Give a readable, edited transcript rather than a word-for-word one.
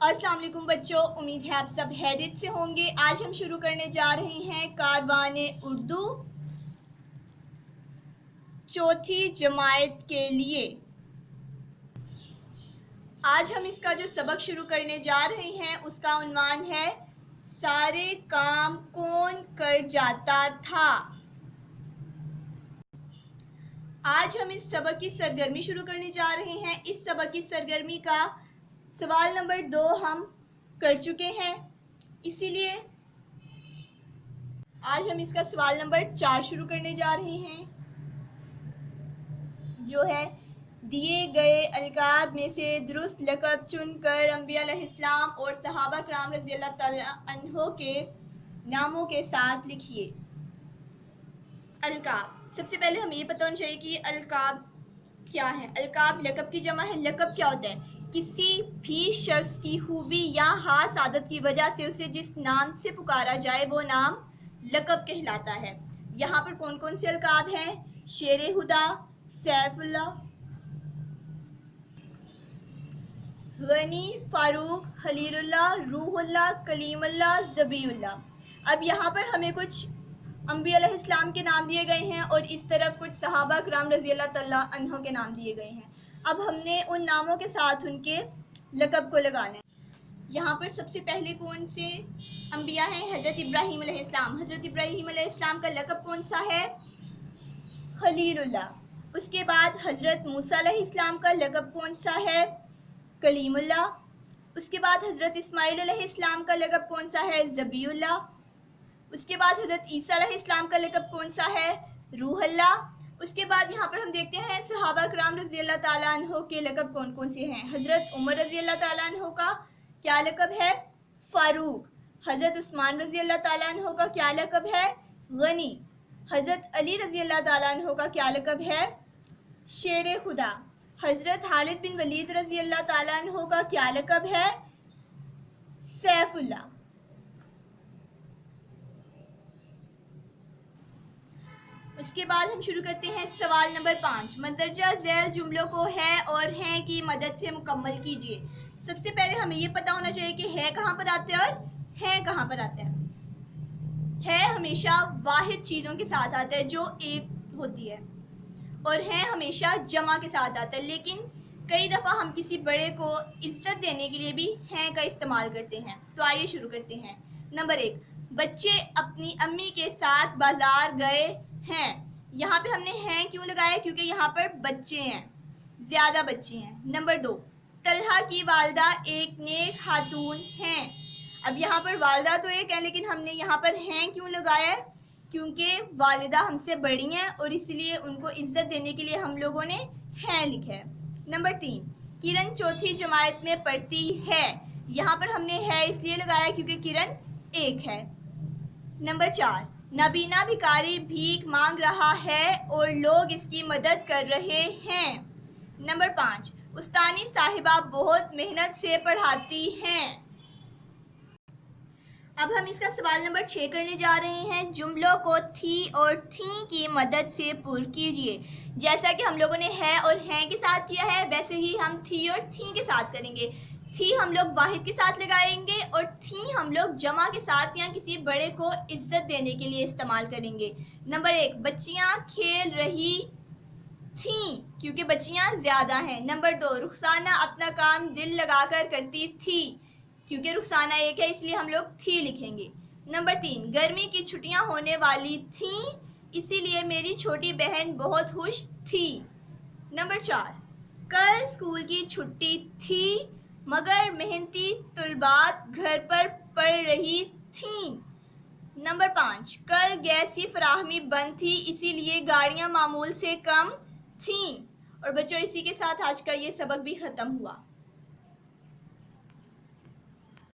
अस्सलाम वालेकुम बच्चों, उम्मीद है आप सब खैरियत से होंगे। आज हम शुरू करने जा रहे हैं कारवाने उर्दू चौथी जमात के लिए। आज हम इसका जो सबक शुरू करने जा रहे हैं उसका उन्वान है सारे काम कौन कर जाता था। आज हम इस सबक की सरगर्मी शुरू करने जा रहे हैं। इस सबक की सरगर्मी का सवाल नंबर 2 हम कर चुके हैं, इसीलिए आज हम इसका सवाल नंबर 4 शुरू करने जा रहे हैं, जो है दिए गए अलकाब में से दुरुस्त लक़ब चुनकर अंबिया अलैहिस्सलाम और सहाबा कराम रज़ियल्लाहु तआला अन्हो के नामों के साथ लिखिए। अलकाब, सबसे पहले हमें ये पता होना चाहिए कि अलकाब क्या है। अलकाब लक़ब की जमा है। लक़ब क्या होता है? किसी भी शख्स की खूबी या खास आदत की वजह से उसे जिस नाम से पुकारा जाए वो नाम लक़ब कहलाता है। यहाँ पर कौन कौन से अलकाब हैं? शेर हुदा, सैफुल्लाह, गनी, फारूक, खलीलुल्लाह, रूहुल्लाह, कलीमुल्लाह, ज़बीउल्लाह। अब यहाँ पर हमें कुछ अंबिया अलैहिस्सलाम के नाम दिए गए हैं और इस तरफ कुछ सहाबा कराम रज़ियल्लाहु तआला अन्हो के नाम दिए गए हैं। अब हमने उन नामों के साथ उनके लक़ब को लगाना है। यहाँ पर सबसे पहले कौन से अंबिया हैं? हज़रत इब्राहीम अलैहिस्सलाम। हज़रत इब्राहीम अलैहिस्सलाम का लक़ब कौन सा है? खलीलुल्लाह। उसके बाद हज़रत मूसा अलैहिस्सलाम का लक़ब कौन सा है? कलीमुल्लाह। उसके बाद हज़रत इस्माईल अलैहिस्सलाम का लक़ब कौन सा है? ज़बीउल्लाह। उसके बाद हज़रत ईसा अलैहिस्सलाम का लक़ब कौन सा है? रूहुल्लाह। उसके बाद यहाँ पर हम देखते हैं सहाबा कराम रज़ियल्लाहु तआला अन्हो के लक़ब कौन कौन से हैं। हज़रत उमर रज़ियल्लाहु तआला अन्हो का क्या लक़ब है? फारूक। हज़रत उस्मान रज़ियल्लाहु तआला अन्हो का क्या लक़ब है? गनी। हज़रत अली रज़ियल्लाहु तआला अन्हो का क्या लक़ब है? शेर खुदा। हज़रत खालिद बिन वलीद रज़ियल्लाहु तआला अन्हो का क्या लक़ब है? सैफुल्लाह। उसके बाद हम शुरू करते हैं सवाल नंबर 5। मंदरजा झैल जुमलों को है और हैं की मदद से मुकम्मल कीजिए। सबसे पहले हमें ये पता होना चाहिए कि है कहाँ पर आता है और है कहाँ पर आता है। है हमेशा वाहिद चीज़ों के साथ आता है जो एक होती है, और है हमेशा जमा के साथ आता है। लेकिन कई दफ़ा हम किसी बड़े को इज्जत देने के लिए भी है का इस्तेमाल करते हैं। तो आइए शुरू करते हैं। नंबर 1, बच्चे अपनी अम्मी के साथ बाजार गए हैं। यहाँ पे हमने हैं क्यों लगाया? क्योंकि यहाँ पर बच्चे हैं, ज़्यादा बच्चे हैं। नंबर 2, तलहा की वालदा एक नेक खातून हैं। अब यहाँ पर वालदा तो एक है, लेकिन हमने यहाँ पर हैं क्यों लगाया है? क्योंकि वालिदा हमसे बड़ी हैं और इसलिए उनको इज्जत देने के लिए हम लोगों ने हैं लिखा है। नंबर 3, किरण चौथी जमात में पढ़ती है। यहाँ पर हमने है इसलिए लगाया क्योंकि किरण एक है। नंबर 4, नबीना भिखारी भीख मांग रहा है और लोग इसकी मदद कर रहे हैं। नंबर 5, उस्तानी साहिबा बहुत मेहनत से पढ़ाती हैं। अब हम इसका सवाल नंबर 6 करने जा रहे हैं। जुमलों को थी और थी की मदद से पुर कीजिए। जैसा कि हम लोगों ने है और हैं के साथ किया है, वैसे ही हम थी और थी के साथ करेंगे। थी हम लोग वाहिद के साथ लगाएंगे और थी हम लोग जमा के साथ या किसी बड़े को इज्जत देने के लिए इस्तेमाल करेंगे। नंबर 1, बच्चियां खेल रही थीं क्योंकि बच्चियां ज़्यादा हैं। नंबर 2, रुखसाना अपना काम दिल लगाकर करती थी क्योंकि रुखसाना एक है इसलिए हम लोग थी लिखेंगे। नंबर 3, गर्मी की छुट्टियां होने वाली थीं इसीलिए मेरी छोटी बहन बहुत खुश थी। नंबर 4, कल स्कूल की छुट्टी थी मगर मेहनती तुलबात घर पर पढ़ रही थीं। नंबर 5, कल गैस की फराहमी बंद थी इसीलिए गाड़ियां मामूल से कम थीं। और बच्चों, इसी के साथ आज का ये सबक भी ख़त्म हुआ।